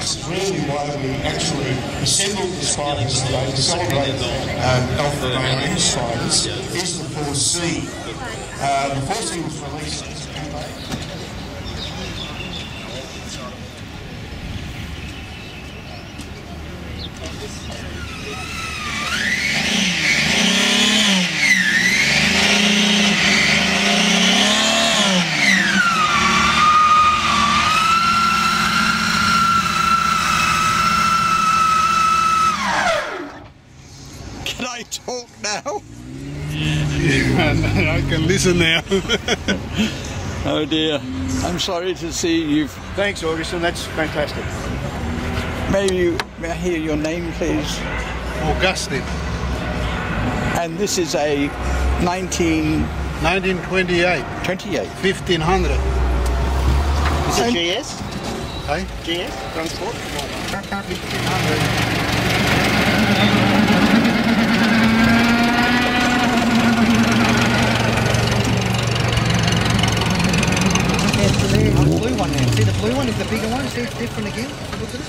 This is really why we actually assembled the spiders today to celebrate Alpha Romeo spiders, is the 4C. The 4C was released. Can I talk now? I can listen now. Oh dear. I'm sorry to see you've... Thanks, Augustin. That's fantastic. May I hear your name, please? Augustin. And this is a 1928. 28. 1500. Is it GS? Hey? GS? Transport? 1500. The blue one now. See the blue one is the bigger one. See it's different again. Look at it.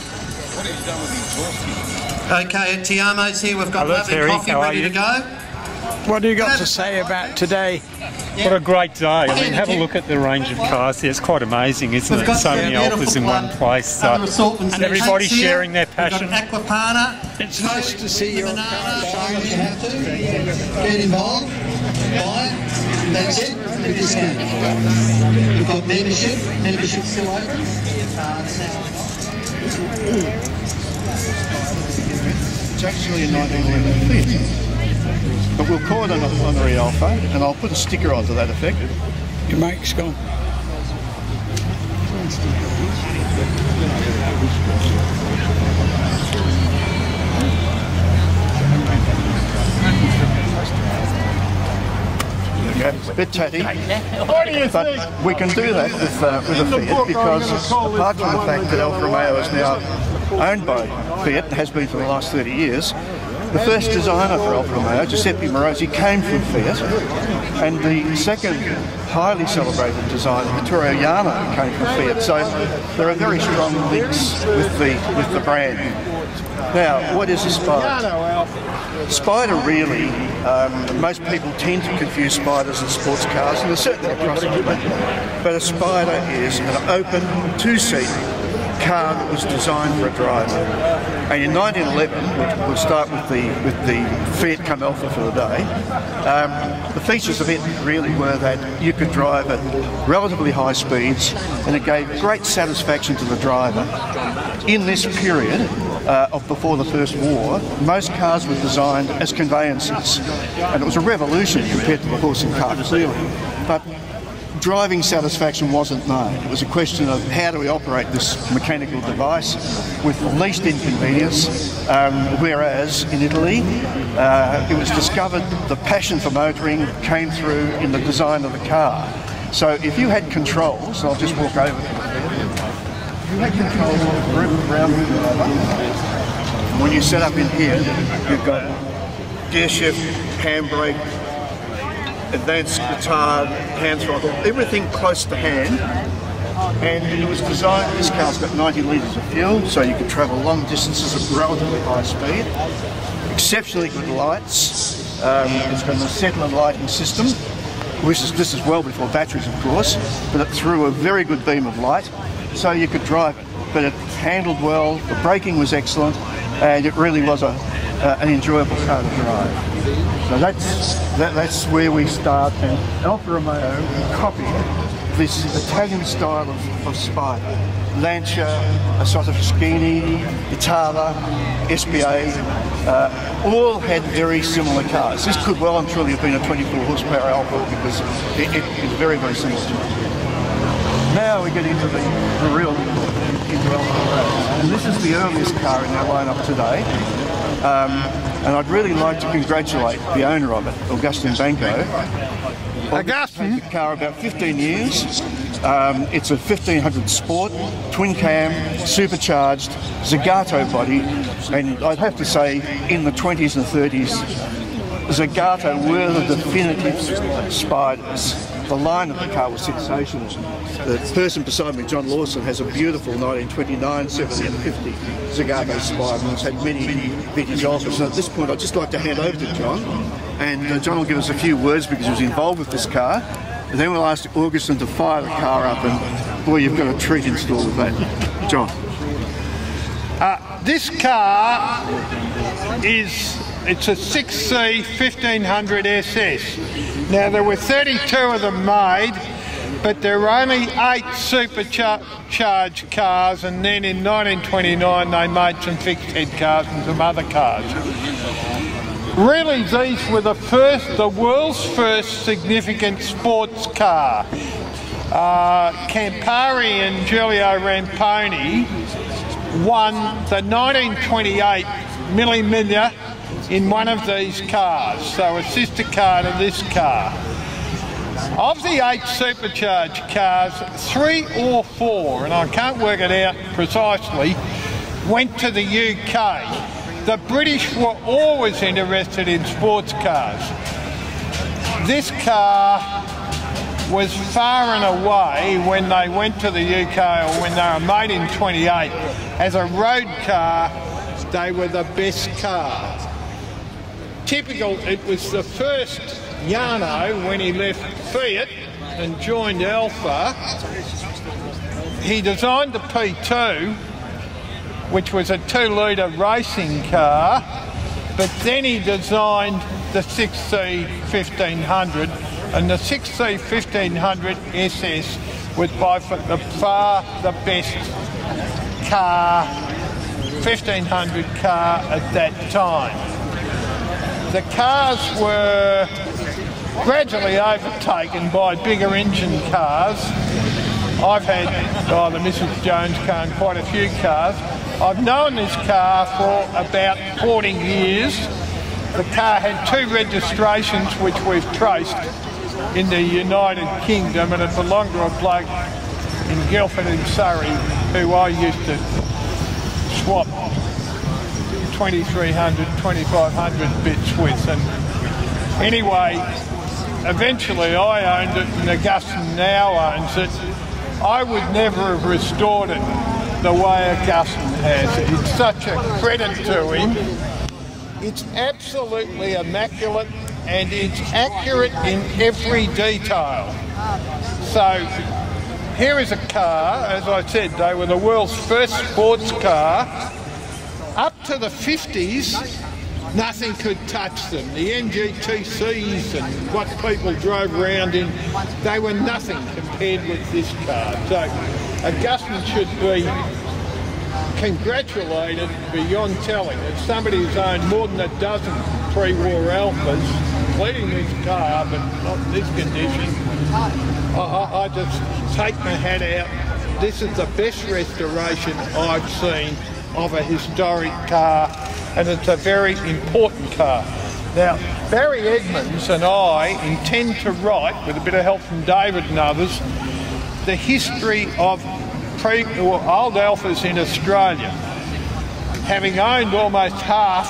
What have you done with the exhaust? Okay, Tiamo's here. We've got lovely coffee ready to go. What do you got to say about today? What a great day. I mean, have a look at the range of cars here. It's quite amazing, isn't it? So many ALFAs in one place. And everybody sharing their passion. We've got Aquapana. It's nice to see you. You have to get involved. Buy. That's it. We've got membership. Membership still open. It's actually a 1911 Fit. But we'll call it an honorary Alpha, and I'll put a sticker onto that effect. Your mic's gone. Okay, it's a bit tatty, but we can do that with a Fiat because apart from the fact that Alfa Romeo is now owned by Fiat, has been for the last 30 years, the first designer for Alfa Romeo, Giuseppe Morosi, came from Fiat, and the second highly celebrated designer, Vittorio Jano, came from Fiat. So there are very strong links with the brand. Now, what is a Spider? Spider really, most people tend to confuse Spiders and sports cars, and there's certainly a crossover. But a Spider is an open, two-seat car that was designed for a driver. And in 1911, which we'll start with the Fiat Come Alpha for the day, the features of it really were that you could drive at relatively high speeds, and it gave great satisfaction to the driver. In this period of before the First War, most cars were designed as conveyances, and it was a revolution compared to the horse and cart clearly. But driving satisfaction wasn't known. It was a question of how do we operate this mechanical device with the least inconvenience, whereas in Italy it was discovered the passion for motoring came through in the design of the car. So if you had controls, and I'll just walk over to it. If you had controls of the round driver, when you set up in here, you've got gear shift, handbrake, advanced retard, hand throttle, everything close to hand. And it was designed, this car's got 90 litres of fuel, so you can travel long distances at relatively high speed. Exceptionally good lights. It's got an acetylene lighting system. This is well before batteries, of course, but it threw a very good beam of light, so you could drive it. But it handled well, the braking was excellent, and it really was an enjoyable car to drive. So that's where we start, and Alfa Romeo copied this Italian style of Spider. Lancia, a sort of Schini, Itala, SPA, all had very similar cars. This could well and truly have been a 24 horsepower Alfa because it is very, very similar to it. Now we get into the real into Alfa Romeo. And this is the earliest car in our lineup today. And I'd really like to congratulate the owner of it, Augustin Banco. Augustin? The car about 15 years. It's a 1500 Sport, twin cam, supercharged, Zagato body, and I'd have to say in the 20s and 30s Zagato were the definitive spiders. The line of the car was sensational. The person beside me, John Lawson, has a beautiful 1929, 70 and 50 Zagato spider and has had many vintage ALFAs. So at this point I'd just like to hand over to John, and John will give us a few words because he was involved with this car, and then we'll ask Augustin to fire the car up, and boy, you've got a treat in store with that. John. This car it's a 6C 1500 SS. Now there were 32 of them made, but there were only 8 supercharged cars, and then in 1929 they made some fixed head cars and some other cars. Really, these were the world's first significant sports car. Campari and Giulio Ramponi won the 1928 Mille Miglia in one of these cars, so a sister car to this car. Of the 8 supercharged cars, 3 or 4, and I can't work it out precisely, went to the UK. The British were always interested in sports cars. This car was far and away, when they went to the UK or when they were made in 28, as a road car, they were the best car. Typical, it was the first Jarno, when he left Fiat and joined ALFA, he designed the P2, which was a 2-litre racing car, but then he designed the 6C 1500, and the 6C 1500 SS was by far the best car, 1500 car at that time. The cars were gradually overtaken by bigger engine cars. I've had the Mrs. Jones car and quite a few cars. I've known this car for about 40 years. The car had 2 registrations which we've traced in the United Kingdom, and it belonged to a bloke in Guildford in Surrey who I used to swap 2300, 2500 bits with. And anyway, eventually I owned it and Augustin now owns it. I would never have restored it the way Augustin has. It's such a credit to him. It's absolutely immaculate and it's accurate in every detail. So here is a car, as I said, they were the world's first sports car. Up to the 50s, nothing could touch them. The NGTCs and what people drove around in, they were nothing compared with this car. So Augustin should be congratulated beyond telling. As somebody who's owned more than a dozen pre-war ALFAs, including this car, but not in this condition, I just take my hat out. This is the best restoration I've seen of a historic car, and it's a very important car. Now, Barry Edmonds and I intend to write, with a bit of help from David and others, the history of old ALFAs in Australia. Having owned almost half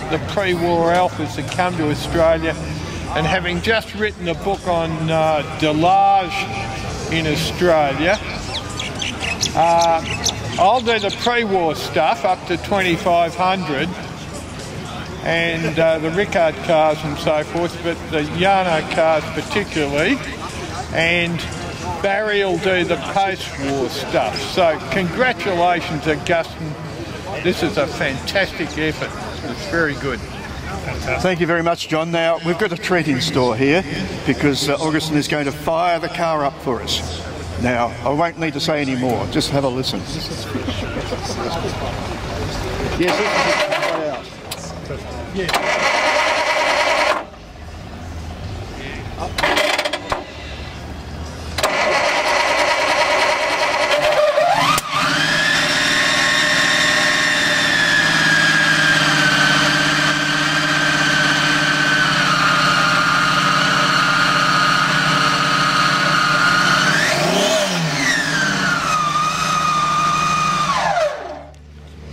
the pre-war ALFAs that come to Australia, and having just written a book on Delage in Australia, I'll do the pre-war stuff up to 2500 and the Rickard cars and so forth, but the Jarno cars particularly, and Barry will do the post-war stuff. So congratulations, Augustin. This is a fantastic effort. It's very good. Thank you very much, John. Now, we've got a treat in store here because Augustin is going to fire the car up for us. Now, I won't need to say any more, just have a listen. Yes, yeah.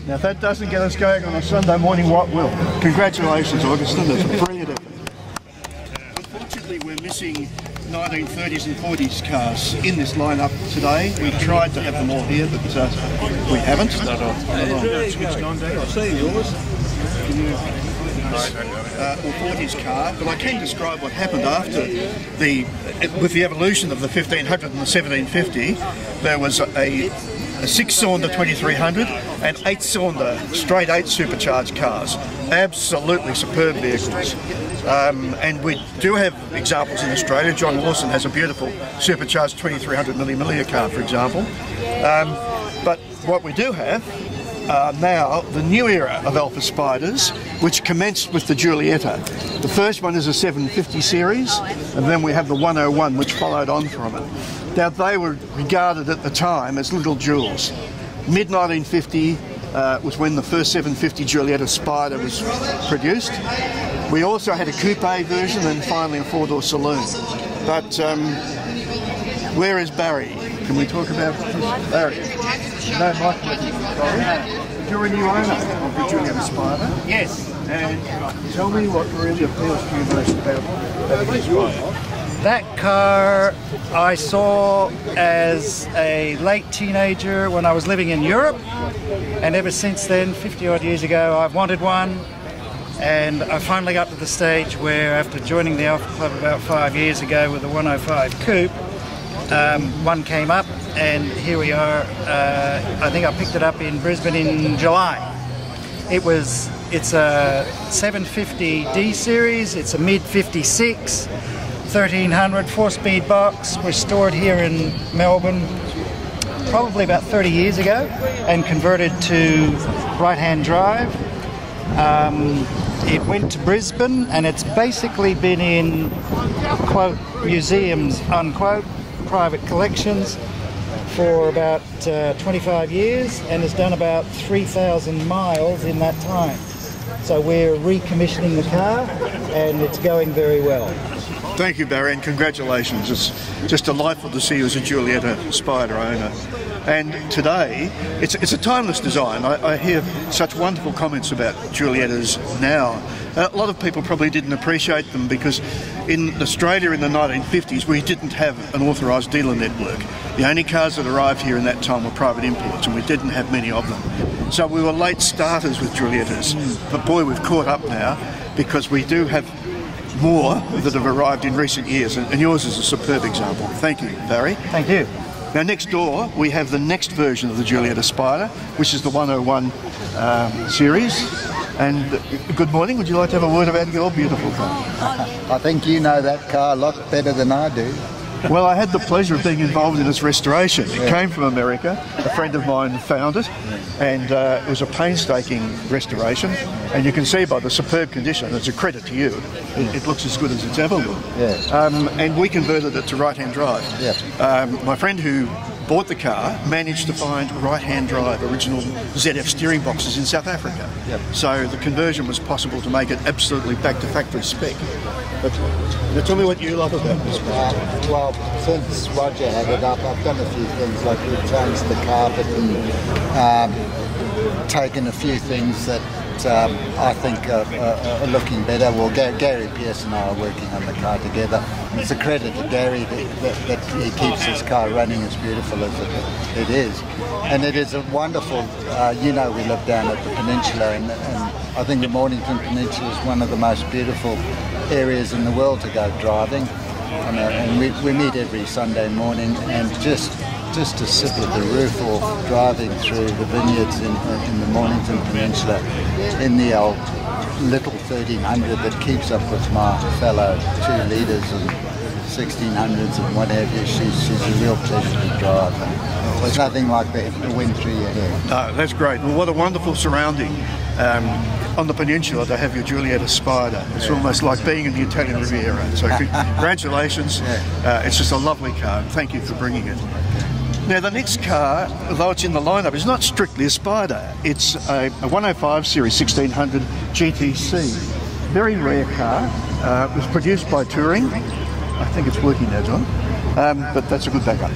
Now, if that doesn't get us going on a Sunday morning, what will? Congratulations, Augustin. That's a brilliant effort. missing 1930s and 40s cars in this lineup today. We tried to have them all here, but we haven't. Or 40s car, but I can describe what happened after with the evolution of the 1500 and the 1750. There was a 6-cylinder 2300 and 8-cylinder straight 8 supercharged cars. Absolutely superb vehicles. And we do have examples in Australia. John Lawson has a beautiful supercharged 2300 Mille car, for example. But what we do have now the new era of Alpha Spiders, which commenced with the Giulietta. The first one is a 750 series, and then we have the 101, which followed on from it. Now, they were regarded at the time as little jewels. Mid-1950 was when the first 750 Giulietta Spider was produced. We also had a coupe version and finally a 4-door saloon. But where is Barry? Can we talk about Barry? No, Mike. You're a new owner of the Giulietta Spider. Yes. And tell me what really appeals to you most about the Spider. That car I saw as a late teenager when I was living in Europe, and ever since then, 50 odd years ago, I've wanted one, and I finally got to the stage where, after joining the Alpha Club about 5 years ago with the 105 Coupe, one came up, and here we are. I think I picked it up in Brisbane in July. It's a 750 D series. It's a mid 56, 1300 4-speed box. Restored here in Melbourne probably about 30 years ago, and converted to right-hand drive. It went to Brisbane, and it's basically been in, quote, museums, unquote, private collections for about 25 years, and has done about 3,000 miles in that time. So we're recommissioning the car, and it's going very well. Thank you, Barry, and congratulations. It's just delightful to see you as a Giulietta Spider owner. And today, it's a timeless design. I hear such wonderful comments about Giuliettas now. A lot of people probably didn't appreciate them because in Australia in the 1950s, we didn't have an authorised dealer network. The only cars that arrived here in that time were private imports, and we didn't have many of them. So we were late starters with Giuliettas. But boy, we've caught up now because we do have more that have arrived in recent years, and yours is a superb example. Thank you, Barry. Thank you. Now, next door, we have the next version of the Giulietta Spider, which is the 101 series. And good morning. Would you like to have a word about your beautiful car? I think you know that car a lot better than I do. Well, I had the pleasure of being involved in its restoration. It came from America. A friend of mine found it, and it was a painstaking restoration. And you can see by the superb condition, it's a credit to you. It looks as good as it's ever looked. And we converted it to right-hand drive. My friend who bought the car managed to find right-hand drive original ZF steering boxes in South Africa. So the conversion was possible to make it absolutely back to factory spec. But now tell me what you love about this car. Well, since Roger had it up, I've done a few things, like we've changed the carpet and taken a few things that I think are looking better. Well, Gary Pearce and I are working on the car together. It's a credit to Gary that he keeps his car running as beautiful as it is. And it is a wonderful, we live down at the peninsula, and I think the Mornington Peninsula is one of the most beautiful areas in the world to go driving. And we meet every Sunday morning, and just to sit with the roof off, driving through the vineyards in the Mornington Peninsula in the old little 1300 that keeps up with my fellow 2 litres and 1600s and what have you. She's a real pleasure to drive. There's nothing like the wind through your hair. No, that's great. Well, what a wonderful surrounding. On the peninsula to have your Giulietta Spider. It's almost like being in the Italian Riviera. So congratulations. It's just a lovely car. Thank you for bringing it. Now the next car, although it's in the lineup, is not strictly a Spider. It's a 105 Series 1600 GTC. Very rare car. It was produced by Touring. I think it's working now, John. But that's a good backup.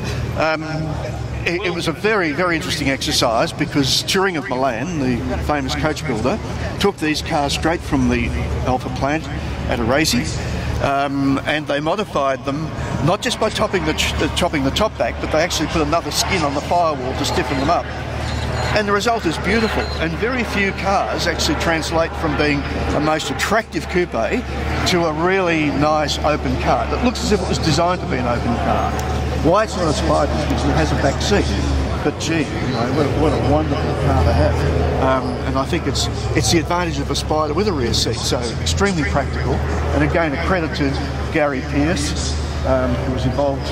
It was a very, very interesting exercise because Touring of Milan, the famous coach builder, took these cars straight from the Alpha plant at Arese and they modified them not just by chopping the top back, but they actually put another skin on the firewall to stiffen them up. And the result is beautiful, and very few cars actually translate from being a most attractive coupe to a really nice open car that looks as if it was designed to be an open car. Why it's not a Spider is because it has a back seat. But gee, you know, what a wonderful car to have. And I think it's the advantage of a Spider with a rear seat, so extremely practical. And again, a credit to Gary Pearce, who was involved,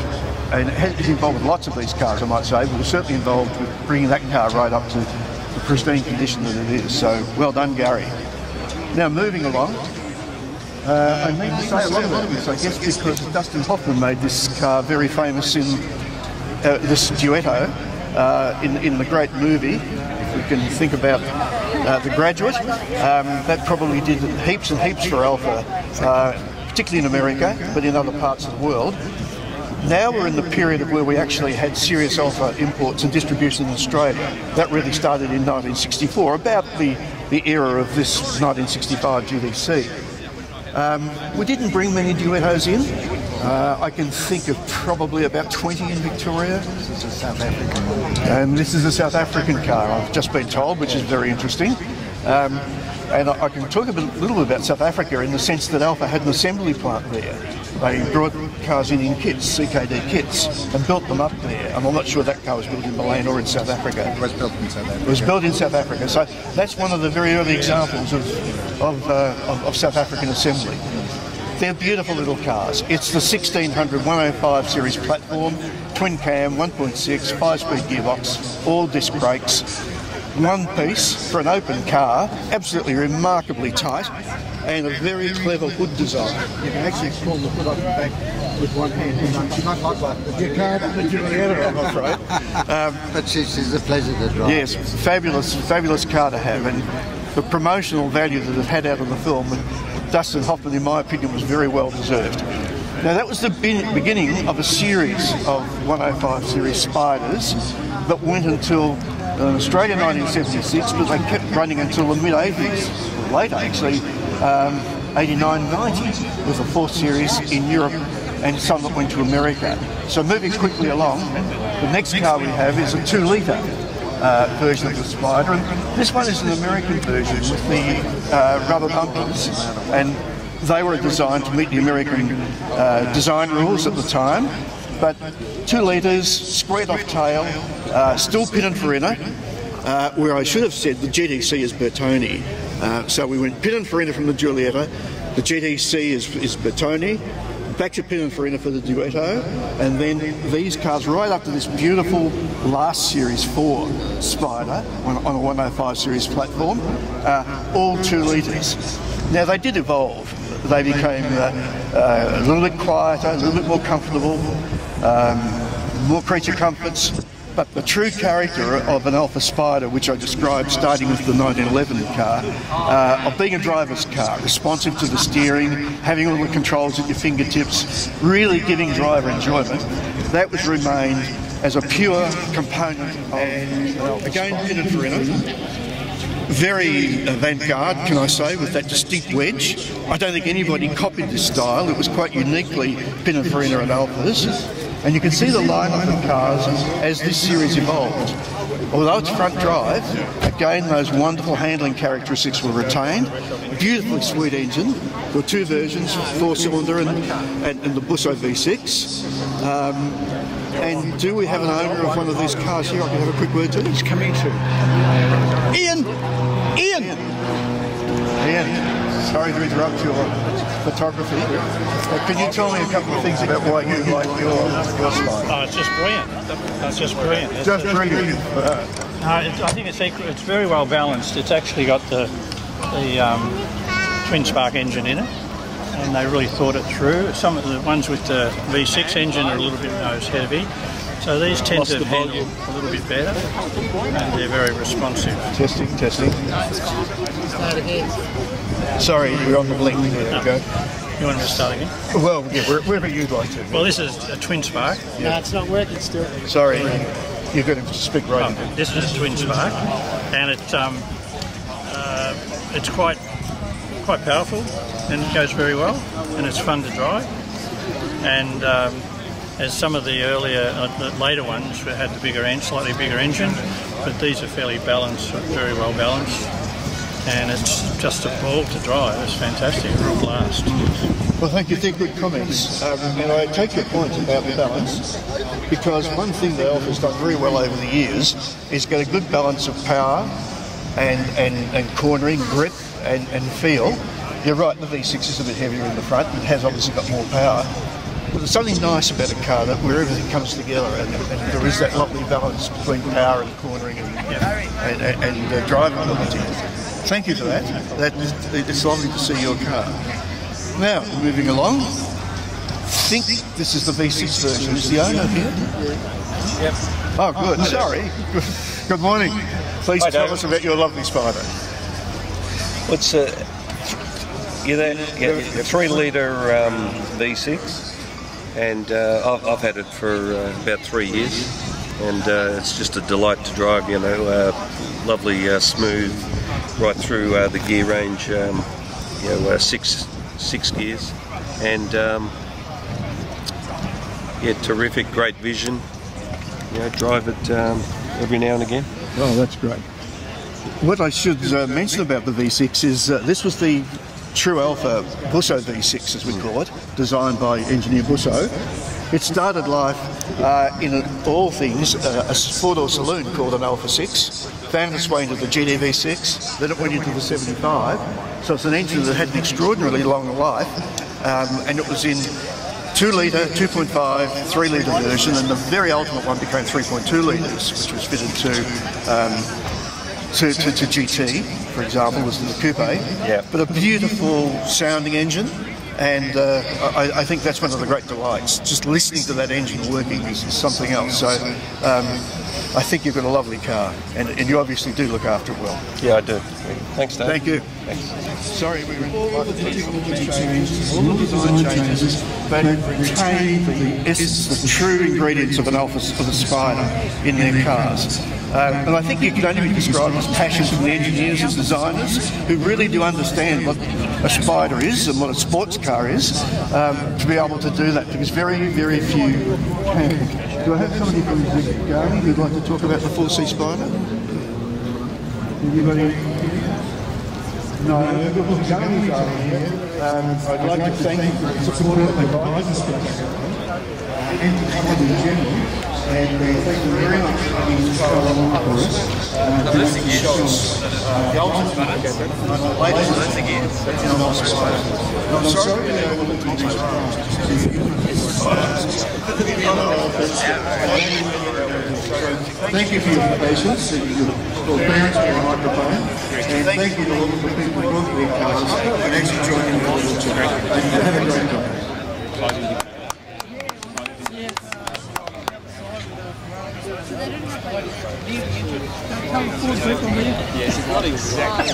and he's involved with lots of these cars, I might say, but was certainly involved with bringing that car right up to the pristine condition that it is. So well done, Gary. Now moving along, I need to say a lot about this, I guess, because Dustin Hoffman made this car very famous in this Duetto. In the great movie, if we can think about The Graduate, that probably did heaps and heaps for ALFA, particularly in America, but in other parts of the world. Now we're in the period of where we actually had serious ALFA imports and distribution in Australia. That really started in 1964, about the era of this 1965 GDC. We didn't bring many Duettos in. I can think of probably about 20 in Victoria. This is a South African one. And this is a South African car, I've just been told, which is very interesting. And I can talk a little bit about South Africa in the sense that ALFA had an assembly plant there. They brought cars in kits, CKD kits, and built them up there. And I'm not sure that car was built in Milan or in South Africa. It was built in South Africa. It was built in South Africa. So that's one of the very early examples of South African assembly. They're beautiful little cars. It's the 1600 105 series platform, twin cam, 1.6, 5-speed gearbox, all disc brakes, one piece for an open car, absolutely remarkably tight, and a very clever hood design. You can actually pull the hood off the back with one hand. Not like the Julietta, I'm afraid. But she's a pleasure to drive. Yes, fabulous car to have, and the promotional value that it had out of the film, Dustin Hoffman, in my opinion, was very well deserved. Now that was the beginning of a series of 105 series Spiders that went until Australia 1976, but they kept running until the mid-80s, later actually, 89-90 was the 4th series in Europe, and some that went to America. So moving quickly along, the next car we have is a 2-litre version of the Spider, and this one is an American version with the rubber bumpers, and they were designed to meet the American design rules at the time. But 2 litres, squared off tail, still Pininfarina, where I should have said the GTC is Bertone. So we went Pininfarina from the Giulietta, the GTC is Bertone, back to Pininfarina for the Duetto, and then these cars right up to this beautiful last Series 4 Spider on a 105 series platform, all 2 litres. Now they did evolve. They became a little bit quieter, a little bit more comfortable, more creature comforts, but the true character of an ALFA Spider, which I described starting with the 1911 car, of being a driver's car, responsive to the steering, having all the controls at your fingertips, really giving driver enjoyment, that was remained as a pure component of, again, Pininfarina. Very avant-garde, can I say, with that distinct wedge. I don't think anybody copied this style. It was quite uniquely Pininfarina and ALFA's. And you can see the lineup of cars as this series evolved. Although it's front drive, again, those wonderful handling characteristics were retained. Beautifully sweet engine. There were 2 versions, 4-cylinder and the Busso V6. And do we have an owner of one of these cars here I can have a quick word to? He's coming to. Ian! Sorry to interrupt your photography. Can you tell me a couple of things about why you like your Spider? Oh, it's just brilliant. It's just brilliant. Just brilliant. I think it's very well balanced. It's actually got the twin spark engine in it, and they really thought it through. Some of the ones with the V6 engine are a little bit nose heavy, so these tend to handle a little bit better, and they're very responsive. Testing. Sorry, we're on the blink. There we go. You want me to start again? Well, yeah, wherever you'd like to. Well, this is a twin spark. Yeah. No, it's not working still. Sorry, you're going to speak right into. This is a twin spark, and it's quite quite powerful and it goes very well, and it's fun to drive. And as some of the earlier, later ones had the bigger slightly bigger engine, but these are fairly balanced, very well balanced, and it's just a ball to drive. It's fantastic, a real blast. Well, thank you. They're good comments. And I take your point about the balance, because one thing that ALFA's done very well over the years is get a good balance of power and cornering, grip and feel. You're right, the V6 is a bit heavier in the front, and it has obviously got more power. But there's something nice about a car where everything comes together and there is that lovely balance between power and cornering and drivability. Thank you for that. It's lovely to see your car. Now, moving along, I think this is the V6 version. Is the owner here? Yep. Oh, good. Sorry. Good morning. Please tell us about your lovely Spider. It's a 3-litre V6. And I've had it for about 3 years, and it's just a delight to drive. You know, lovely, smooth, right through the gear range. Six gears, and terrific, great vision. You know, drive it every now and again. Oh, that's great. What I should mention about the V6 is this was the true ALFA Busso V6, as we call it, designed by engineer Busso. It started life in all things a four-door saloon called an ALFA 6, found its way into the GT-V6, then it went into the 75. So it's an engine that had an extraordinarily long life, and it was in 2-litre, 2.5, 3-litre version, and the very ultimate one became 3.2 litres, which was fitted to GT, for example, was the coupe. Yeah. But a beautiful sounding engine, and I think that's one of the great delights. Just listening to that engine working is something else. So I think you've got a lovely car, and you obviously do look after it well. Yeah, I do. Thanks, Dave. Thank you. Thanks. Sorry, we were all the technology changes, all the design changes, but retain the essence, the true ingredients of an ALFA, of a Spider in their cars. And I think you can only be described as passion from the engineers and designers who really do understand what a Spider is and what a sports car is, to be able to do that, because very, very few can. Do I have somebody from Garden who'd like to talk about the 4C Spider? Anybody? No, I'd like to thank you for the support of the advisors and to come in general. And thank you very much for being so long for us. The ultimate that's I'm sorry to thank you for your patience and your forbearance for the microphone. And thank you to all the people who brought their cars and actually joining the audience today. And have a great day. Yes, it's not exactly.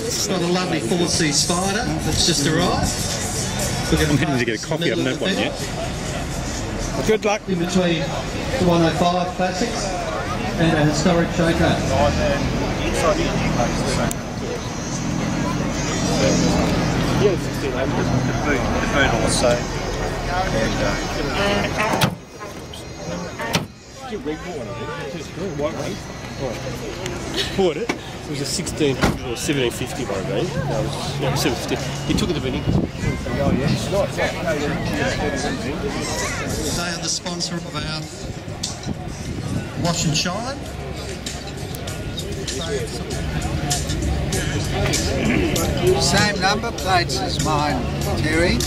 It's not a lovely 4C Spider that's just arrived. I'm heading to get a coffee. I haven't had one yet. Good luck. In between the 105 Classics and a historic showcase. Yeah, 1600. The boot also. Bought it. It was a 1600 or 1750 by the way. No, it was 750. He took it to Vinny. Oh yeah, it's nice. They are the sponsor of our Wash and Shine. Same number plates as mine, Terry.